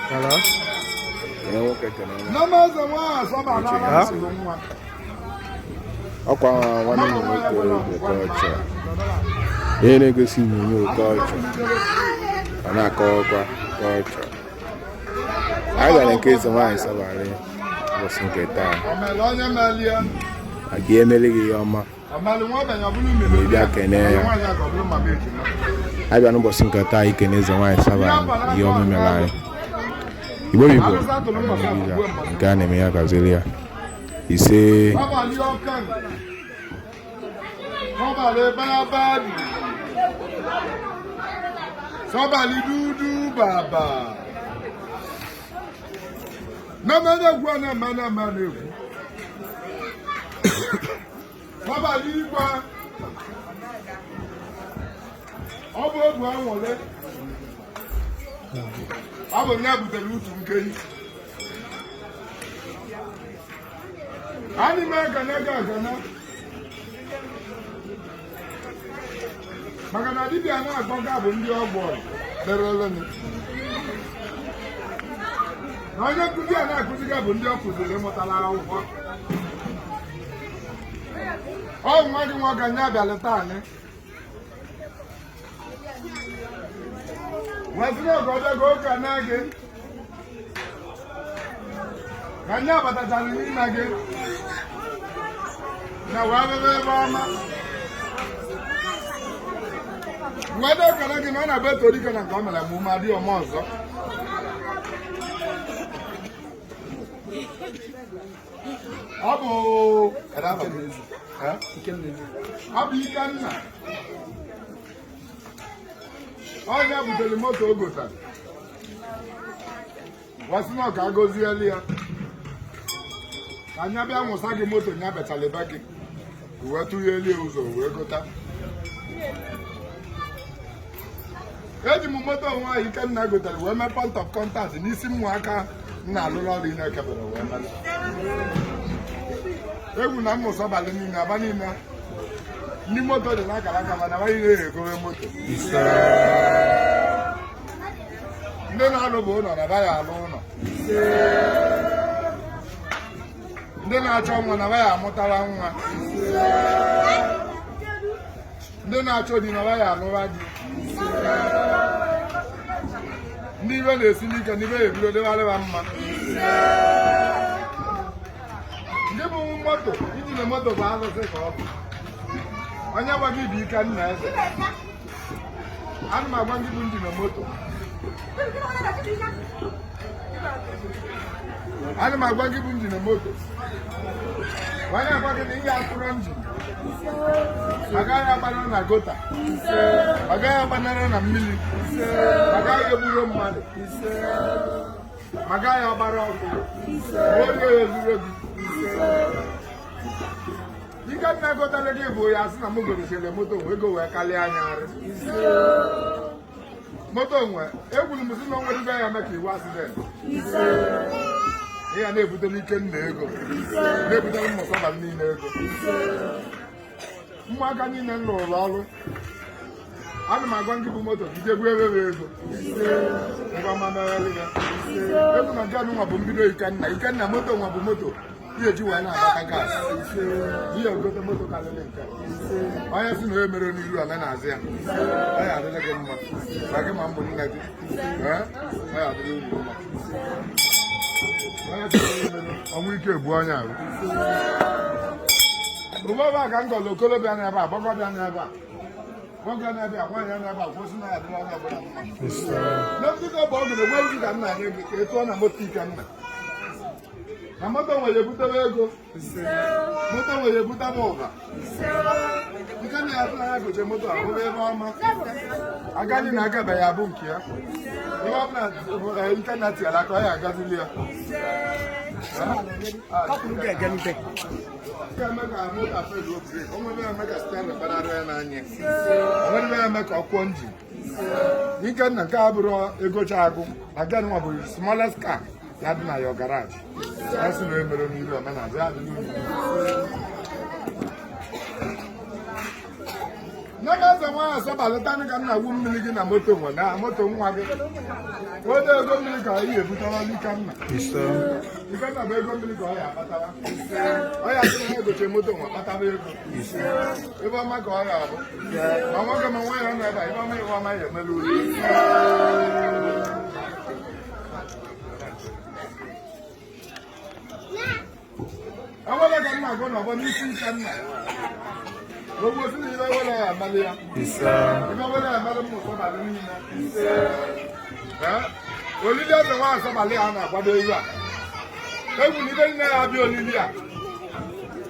Hello? Ọkwa nwanne m nwoke Okocha ihe na-egosi onyonyo Okocha ọ na-akọwakwa Okocha anyị gara nke eze nwaanyị Sabali ụbọchị nke taa aga emeli gị ihe ọma ma ị bịa kene ya abịa n'ụbọchị nke taa ikene eze nwaanyị Sabali ihe ọma mere anyị Igbo Igbo nke a na-eme ya gazeli ya ise Sabali dudu baba na mana gwa na mana egwu Sabali igwa ọ bụ egwu anwụle ọ bụ ya butere utu nkeyi anyị mee agana maka na dibịa na-agbaga bụ ndị ọgbọ dereleni na onye nkụzi a na-akụziga bụ ndị ọ kụziri mụtara akwụkwọ ọ nwa gị nwa ga nye abịalị taa anyị nweziri ogodogo oge na gị ka nye abatachara n'ime gị na wee bebe ebe ọma wede ekele gị na ọ na-abụ eto dike na nke ọ mere ma ume adịghị ọma ọzọ ọ bụ Ikenna onye butere moto o gotara wasị na ọ ka agọzieli ya ka anya bịa nwụsa gị moto nya betala ebe gị wee tụghelie ụzọ wee gota eji m moto onwe ahụ Ikenna gotere wee mee point of contact n'isi ụmụaka m na-alụrụ ọrụ ị na-ekebere wee mere egwu na mmụ Sabali niile aba niile ndị moto dị n'akara aka mana nwaanyị na-egowe moto ndị na-alụ bụ ụlọ na baghị alụ ụlọ ndị na-achọ nwa na baghị amụtara nwa ndị na-achọ di na baghị alụra di ndị ibe na-esi n'ike ndị ibe ebido dịwarịwa mma ndị bụ moto iji na moto bụ alụsị ka ọ bụ onye gwa gị bụ Ikenna eze ana m agwa gị bụ ndị na moto ana m agwa gị bụ ndị na moto onye agwa gị na ihe akụrụ njin agaghị agbanara na gota agaghị agbanara na mmiri agaghị egburo mmadụ agaghị agbara ọkụ onye ezuro gị Ikenna gotara gị bụ ya sị na m goresịrị moto nwe ego wee kalịa anya arị moto nwe egwuru m si na onwere ibe ya mee ka iwu asidenti ihe na-ebutere Ikenna ego na-ebutere mmụ Sabali niile ego ụmụaka niile m rụrụ ọrụ ana m agwa ndị bụ moto jidegwu ewere ego ngwa mamegharị ya egwu na nke nwa bụ mbido Ikenna moto nwa bụ moto ihe ji wee na-agbata gaasị ihe ogote moto karịrị nke onye si na onye mere n'iru a na-azị ya ọ ya adịrị gị mma ma gị ma mbụ nne gị ọ ya adịrị uru mma onye si na ọnwụ ike egbu onye ahụ ụbọba ka m gọrọ okolobịa n'ebe a gbagọbịa n'ebe a nwoke na-ebe a nwaanyị na-ebe a kwụsị na ya adịrị onye ọbụla mma n'ebido bụ ọgụrụ gwe ozi ka m na-anye gị ka etụọ na moto Ikenna na moto nwere ebutebe ego moto nwere ebutebe ụba Ikenna ya tụna ya goche moto ahụrụ ebe ọma agaghị na agabe ya bụ nke ya ihe ọbụla Ikenna tiara aka ọ ya agazili ya eme ka moto afego brek onwere eme ka stịarịn gbanarị ya n'anya onwere eme ka ọ kwụọ njin Ikenna nke a bụrụ egocha agụ aga nwa bụ smallest car ya dị na ya garaji ya sị na emere n'iru omenala ya dị n'ụlọ Nagaza nwa asabalịtanụ ka nna wu mmiri gị na moto nwa na moto nwa gị. Onye ego mmiri ka anyị ebutara n'ike nna. Ife nna bụ ego mmiri ka ọ ya akpatara. Ọ ya sị na egoche moto nwa kpatara ego. Ebe ọma ka ọ ya abụ. Ma nwoke ma nwa ya nọ ebe a, ebe ọma iwe ọma ya emelu uri. Awala ka nna agụ n'ọbọ n'isi ike nna. Gbogbo sí ni ilé wọlé àmàlẹ ya. Ilé wọlé àmàlẹ mú sọ́bàlẹ̀ nínú. Olílé ọ̀sẹ̀ wọn àsọ́bàlẹ̀ àwọn àgbàdo ìlú à. Egwu nílé nínú ya bí olílé à.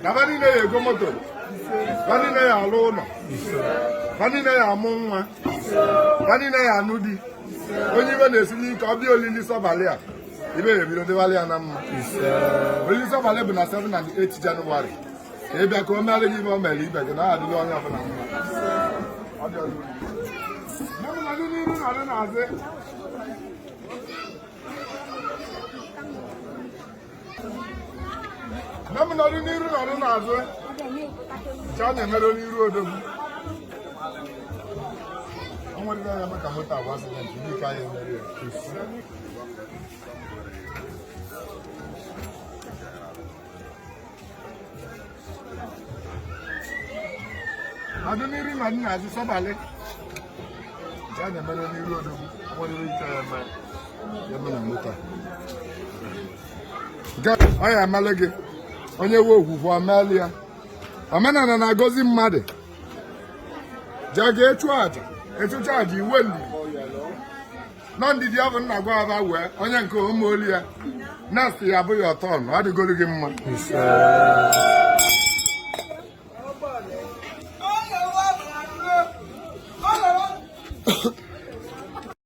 Nàbá nínú ya ego moto. Bá nínú ya alụ ụlọ. Bá nínú ya amụ nwa. Bá nínú ya anụ di. Onye ibe na-esi n'ike ọ bí olili sọ́bàlẹ̀ à. Ibe ya ebido dịwalị ya na mma. Olili sọ́bàlẹ̀ bụ na 7 and 8 January. Ebe ka o mere gị ibe o mere ibe gị na adịghị onye ọbụla mma. Nọdụ n'iru nọdụ n'azụ. Nọdụ n'iru nọdụ n'azụ. Cha na-emere n'iru odogwu. O nwere ya maka moto agba accident ndị ka ya emere ya. Adị n'iru na nna azụ sọbalị. Ja na-emere n'iru odogwu. Nwere ike ya eme na moto. Ọ ya emele gị. Onye we okwukwe omeli ya. Omenala na-agọzi mmadụ. Ja ga-echu aja. Echucha aja iwe ndidi. Nọ ndidi ọ bụ nna gwa aba wee onye nke ụmụ oli ya. Na-asị ya abụghị ọtọ ọ dịgoro gị mma.